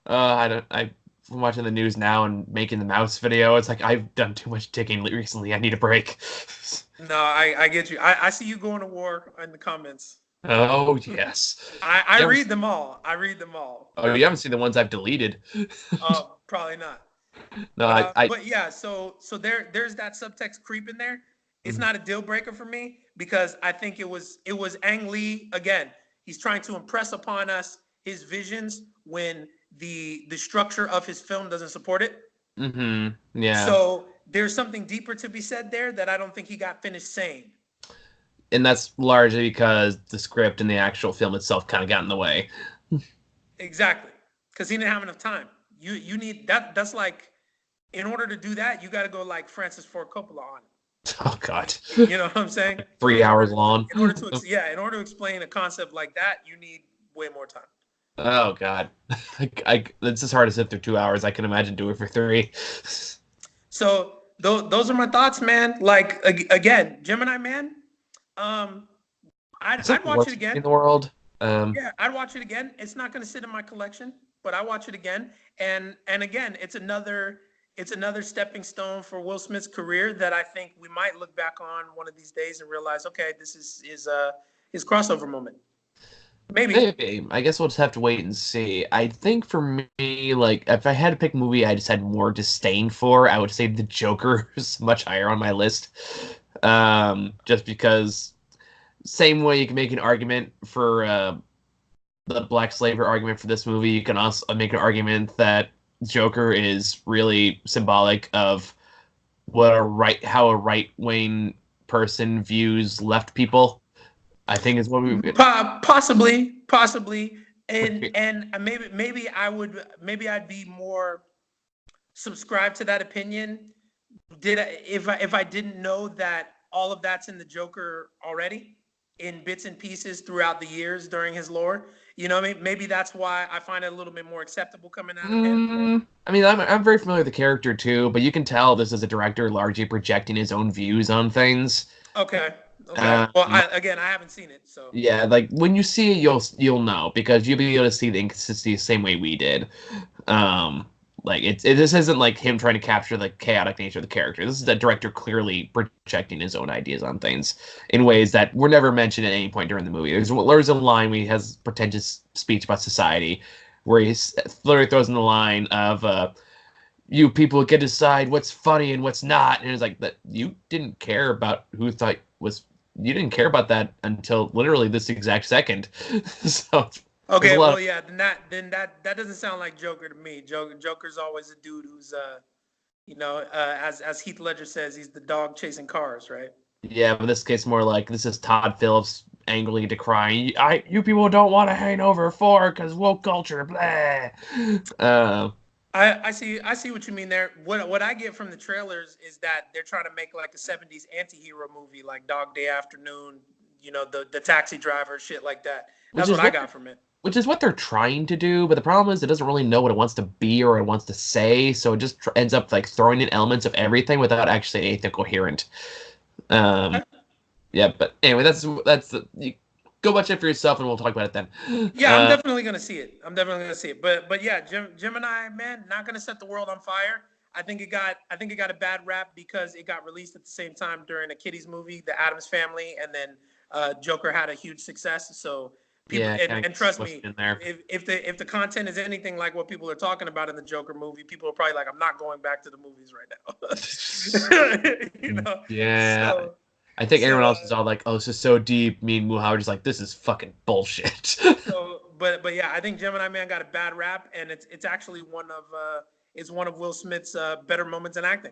I don't. I'm watching the news now and making the mouse video. It's like I've done too much digging recently. I need a break. No, I get you. I see you going to war in the comments. Oh yes. I You read them all. I read them all. Oh, you haven't seen the ones I've deleted. Probably not. No, But yeah, so there's that subtext creep in there. It's not a deal breaker for me because I think it was Ang Lee again. He's trying to impress upon us his visions when the structure of his film doesn't support it. Yeah. So there's something deeper to be said there that I don't think he got finished saying. And that's largely because the script and the actual film itself kind of got in the way. Exactly, because he didn't have enough time. You need that. That's like, in order to do that, you got to go like Francis Ford Coppola on it. Oh God. You know what I'm saying? 3 hours long. In order to explain a concept like that, you need way more time. Oh God. It's just hard to sit through 2 hours. I can imagine doing it for 3. So those are my thoughts, man. Like again, Gemini Man. I'd watch it again in the world. Yeah, I'd watch it again. It's not going to sit in my collection, but I watch it again. And again, it's another stepping stone for Will Smith's career that I think we might look back on one of these days and realize, okay, this is his crossover moment. Maybe. I guess we'll just have to wait and see. I think for me, like, if I had to pick a movie I just had more disdain for, I would say The Joker is much higher on my list. Just because, same way you can make an argument for the black slaver argument for this movie, you can also make an argument that Joker is really symbolic of how a right-wing person views left people. I think is what we possibly, and maybe I'd be more subscribed to that opinion. If I didn't know that all of that's in the Joker already in bits and pieces throughout the years during his lore, You know what I mean? Maybe that's why I find it a little bit more acceptable coming out of him. I mean, I'm very familiar with the character too, but you can tell this is a director largely projecting his own views on things. Okay. Okay. Well, Um, I haven't seen it, so. yeah, like when you see it, you'll know because you'll be able to see the inconsistency the same way we did. Um, like this isn't like him trying to capture the chaotic nature of the character. This is the director clearly projecting his own ideas on things in ways that were never mentioned at any point during the movie. There's a line where he has pretentious speech about society, where he literally throws in the line of "You people get to decide what's funny and what's not," and it's like that you didn't care about who thought was. You didn't care about that until literally this exact second. So Okay, well, yeah, then that doesn't sound like Joker to me. Joker's always a dude who's as Heath Ledger says, he's the dog chasing cars, right? yeah, but this case more like this is Todd Phillips angrily decrying, you people don't want to hang over four because woke culture, blah. I see what you mean there. What I get from the trailers is that they're trying to make like a 70s anti-hero movie like Dog Day Afternoon, the taxi driver, shit like that. That's what I got from it. Which is what they're trying to do, but the problem is it doesn't really know what it wants to be or what it wants to say, so it just ends up like throwing in elements of everything without actually anything coherent. Yeah, but anyway, that's you go watch it for yourself, and we'll talk about it then. Yeah, I'm definitely gonna see it. But yeah, Gemini, man, not gonna set the world on fire. I think it got a bad rap because it got released at the same time during a kiddies movie, The Addams Family, and then Joker had a huge success. So people and trust me, if the content is anything like what people are talking about in the Joker movie, people are probably like, I'm not going back to the movies right now. Yeah. So, I think everyone else is all like, "Oh, this is so deep." Me and Muha are just like, "This is fucking bullshit." But yeah, I think Gemini Man got a bad rap, and it's actually one of Will Smith's better moments in acting.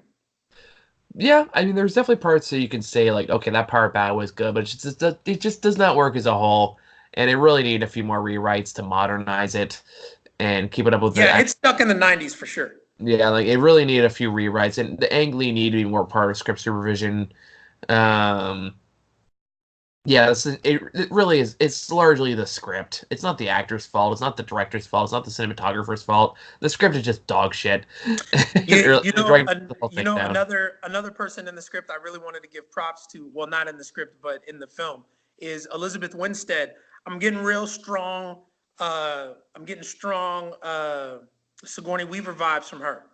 Yeah, I mean, there's definitely parts that you can say like, "Okay, that part bad was good," but it just does not work as a whole, and it really needed a few more rewrites to modernize it and keep it up with. Yeah, it's stuck in the '90s for sure. Yeah, like it really needed a few rewrites, and the Ang Lee needed to be more part of script supervision. Yeah, it really is. It's largely the script. It's not the actor's fault. It's not the director's fault. It's not the cinematographer's fault. The script is just dog shit. Another person in the script I really wanted to give props to. Well, not in the script, but in the film, is Elizabeth Winstead. I'm getting real strong. Sigourney Weaver vibes from her.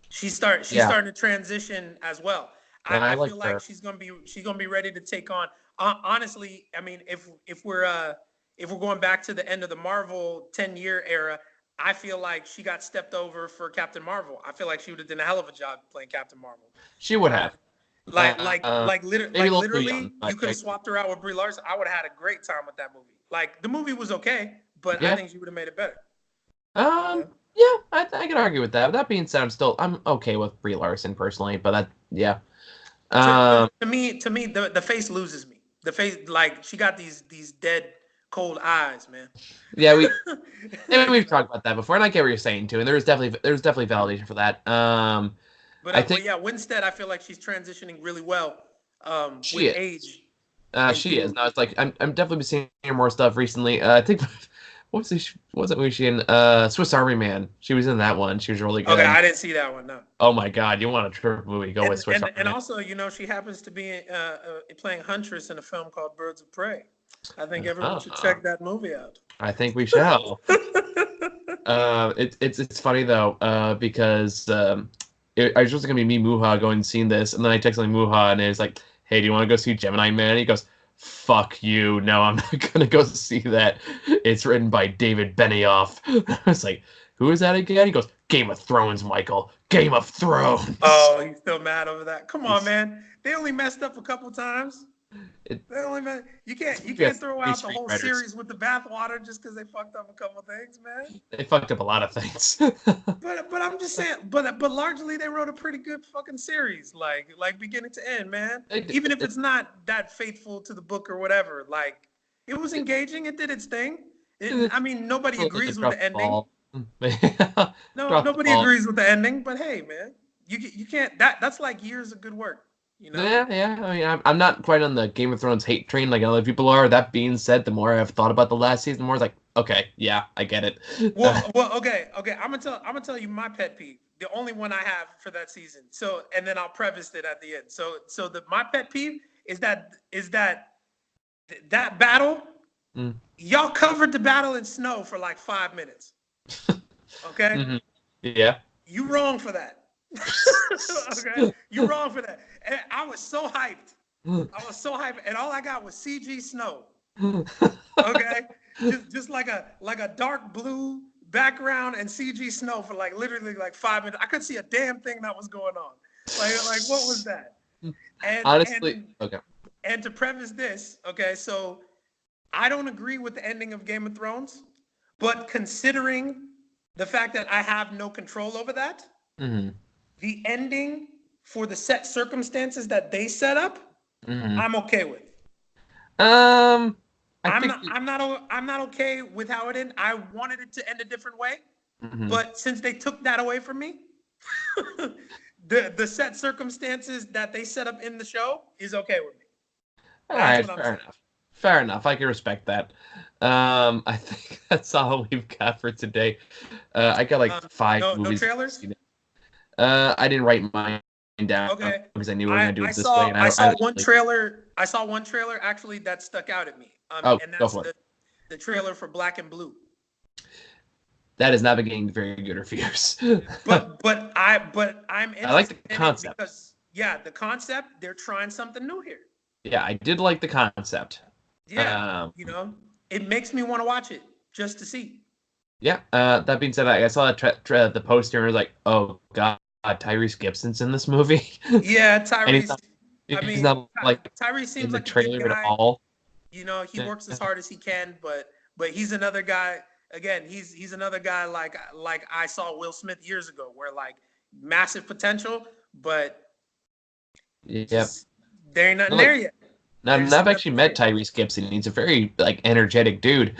She's starting to transition as well. I feel like she's gonna be ready to take on. Honestly, I mean, if we're going back to the end of the Marvel 10-year era, I feel like she got stepped over for Captain Marvel. I feel like she would have done a hell of a job playing Captain Marvel. She would have. Literally, you could have swapped her out with Brie Larson. I would have had a great time with that movie. Like the movie was okay, but I think she would have made it better. Yeah, I can argue with that. That being said, I'm okay with Brie Larson personally, but yeah. To me, the face loses me. The face, like she got these dead, cold eyes, man. Yeah, we've talked about that before, and I get what you're saying too. And there's definitely validation for that. But yeah, Winstead, I feel like she's transitioning really well. With age. She is. No, it's like I'm definitely seeing more stuff recently. I think what was that movie she in? Swiss Army Man. She was in that one. She was really good. Okay, I didn't see that one. No. Oh my God, you want a trip movie? Go with Swiss Army Man. And also, she happens to be playing Huntress in a film called Birds of Prey. I think everyone should check that movie out. I think we shall. It's funny though, because I was just gonna be me, Muha, going and seeing this, and then I texted Muha, and it's like, "Hey, do you want to go see Gemini Man?" And he goes, "Fuck you! No, I'm not gonna go see that. It's written by David Benioff." I was like, "Who is that again?" He goes, "Game of Thrones, Michael. Game of Thrones." Oh, he's still mad over that. Come on, man. They only messed up a couple times. You can't throw out the whole series with the bathwater just because they fucked up a couple things, man. They fucked up a lot of things. but I'm just saying, but largely they wrote a pretty good fucking series, like beginning to end, man. Even if it's not that faithful to the book or whatever, like it was engaging. It did its thing. I mean, nobody agrees with the ending. Nobody agrees with the ending. But hey, man, you can't. That's like years of good work. Yeah. I mean, I'm not quite on the Game of Thrones hate train like other people are. That being said, the more I've thought about the last season, the more it's like, Okay, yeah, I get it. Okay. I'm gonna tell you my pet peeve. The only one I have for that season. So, and then I'll preface it at the end. My pet peeve is that battle. Mm. Y'all covered the battle in snow for like 5 minutes. Okay, Mm-hmm. Yeah. you wrong for that. Okay, you wrong for that. And I was so hyped. And all I got was CG snow. Okay, just like a dark blue background and CG snow for like literally like 5 minutes. I couldn't see a damn thing that was going on. Like what was that? Honestly, okay. And to preface this, okay, so I don't agree with the ending of Game of Thrones, but considering the fact that I have no control over that, Mm-hmm. the ending for the set circumstances that they set up, Mm-hmm. I'm okay with. I I'm think. not. I'm not okay with how it ended. I wanted it to end a different way, Mm-hmm. but since they took that away from me, the set circumstances that they set up in the show is okay with me. All That's right, what I'm fair saying. enough. Fair enough. I can respect that. I think that's all we've got for today. I got like 5 No movies. trailers. I didn't write mine down Okay. because I knew we were gonna do I it this way, saw and I I saw one actually. trailer. I saw one trailer actually that stuck out at me. Oh, And go that's for it. the trailer for Black and Blue. That has not been getting very good reviews. But I'm I like the interested in it concept. because the concept, they're trying something new here. Yeah, I did like the concept. Yeah, it makes me want to watch it just to see. Yeah. That being said, I saw the poster and I was like, oh god, Tyrese Gibson's in this movie, Yeah, and he's Tyrese. not. I He's mean, not like Tyrese in seems the like a good trailer at guy. all. He works as hard as he can, but he's another guy. Again, he's another guy like I saw Will Smith years ago, where like massive potential, but Yep. just there ain't nothing No, there like, yet. now, There's I've nothing actually there met yet. Tyrese Gibson. He's a very like energetic dude,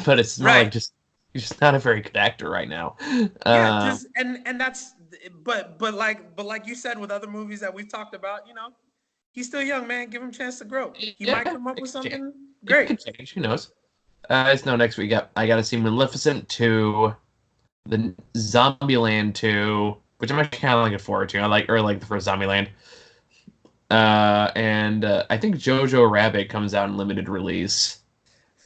but it's more like Right. just he's just not a very good actor right now. Yeah, Um, just and that's but like you said with other movies that we've talked about, he's still young, man. Give him a chance to grow. He might yeah, come up it with could change. something It great. could change. Who knows? It's no next week. I got to see Maleficent 2, the Zombieland 2, which I'm actually kind of looking forward to. I like the first Zombieland. And I think Jojo Rabbit comes out in limited release.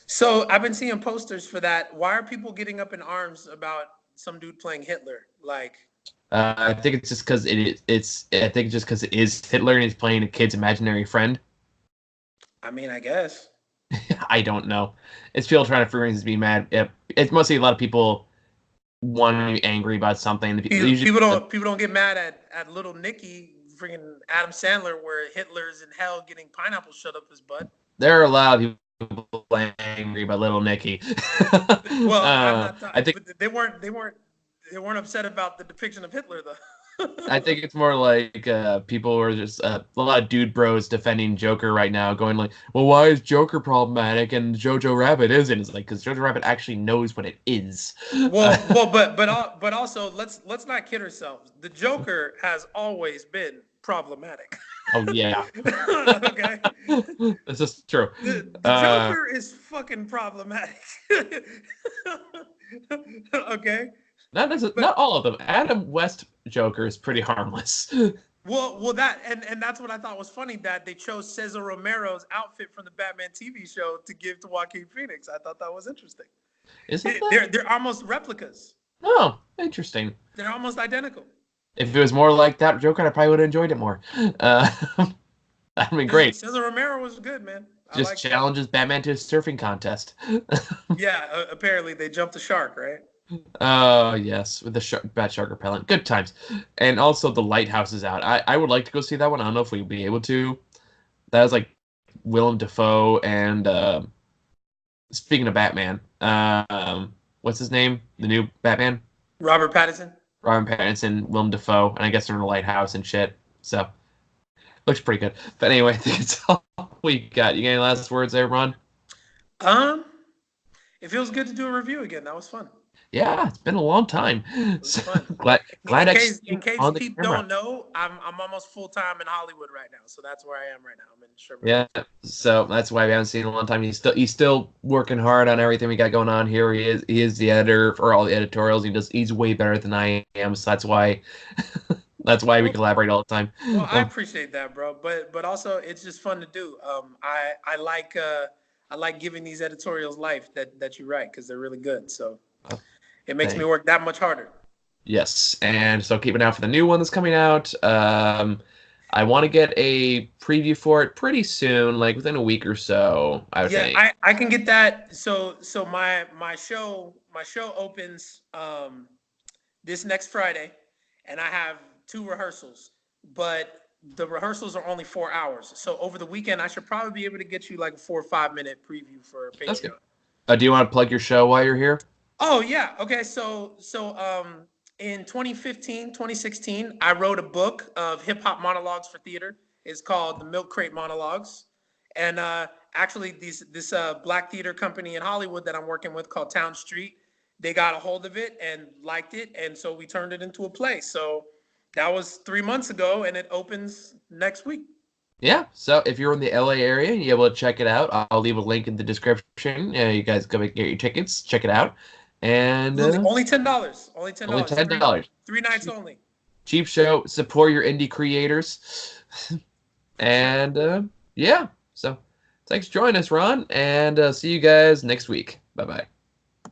So I've been seeing posters for that. Why are people getting up in arms about some dude playing Hitler? Like, I think it's just because I think just because it is Hitler and he's playing a kid's imaginary friend. I mean, I guess. I don't know. It's people trying to figure he's being mad. It's mostly a lot of people want to be angry about something. Usually, People don't get mad at little Nicky, freaking Adam Sandler, where Hitler's in hell getting pineapple shoved up his butt. there are a lot of people angry about Little Nicky. Well, I'm not. I think But they weren't upset about the depiction of Hitler though. I think it's more like people are just a lot of dude bros defending Joker right now, going like, "Well, why is Joker problematic and Jojo Rabbit isn't?" It's like because Jojo Rabbit actually knows what it is. But also let's not kid ourselves. The Joker has always been problematic. Oh yeah, Okay, this is true. the Joker is fucking problematic. Okay, Not all of them. Adam West Joker is pretty harmless. well, that and that's what I thought was funny, that they chose Cesar Romero's outfit from the Batman TV show to give to Joaquin Phoenix. I thought that was interesting. Isn't that? They're almost replicas. Oh, interesting. They're almost identical. If it was more like that Joker, I probably would have enjoyed it more. That'd been great. Cesar Romero was good, man. I Just like. challenges Batman to a surfing contest. Yeah, apparently they jumped the shark, right? Oh yes, with the bad shark repellent. Good times. And also the lighthouse is out. I would like to go see that one. I don't know if we'd be able to. That was like Willem Dafoe and speaking of Batman, what's his name? The new Batman? Robert Pattinson. Robin Pattinson, Willem Dafoe, and I guess they're in a lighthouse and shit. So looks pretty good. But anyway, I think it's all we got. You got any last words there, Ron? It feels good to do a review again. That was fun. Yeah, it's been a long time. It was So, fun. glad In I case see you in case on the people camera. don't know, I'm almost full time in Hollywood right now, so that's where I am right now. I'm in Sherman Yeah, Oaks. so that's why we haven't seen him in a long time. He's still working hard on everything we got going on here. He is the editor for all the editorials. He's way better than I am. So that's why that's why we Well, collaborate all the time. well, I Um, appreciate that, bro. But also it's just fun to do. I like giving these editorials life that you write because they're really good. So uh, it makes me thank work that much harder. Yes, and so keep an eye out for the new one that's coming out. I want to get a preview for it pretty soon, like within a week or so, I would Yeah, think. I can get that. So my show opens this next Friday, and I have two rehearsals, but the rehearsals are only 4 hours. So over the weekend, I should probably be able to get you like a 4 or 5 minute preview for That's good. Patreon. Do you want to plug your show while you're here? Oh yeah. Okay. So in 2015, 2016, I wrote a book of hip hop monologues for theater. It's called the Milkcrate Monologues. And actually this black theater company in Hollywood that I'm working with called Town Street, they got a hold of it and liked it, and so we turned it into a play. So that was 3 months ago, and it opens next week. Yeah. So if you're in the LA area and you're able to check it out, I'll leave a link in the description. You guys go get your tickets, check it out, and Absolutely. Only $10. Only ten only dollars. Three $10. three nights only. Cheap show. Support your indie creators. For sure. And yeah, so thanks for joining us, Ron, and see you guys next week. Bye bye.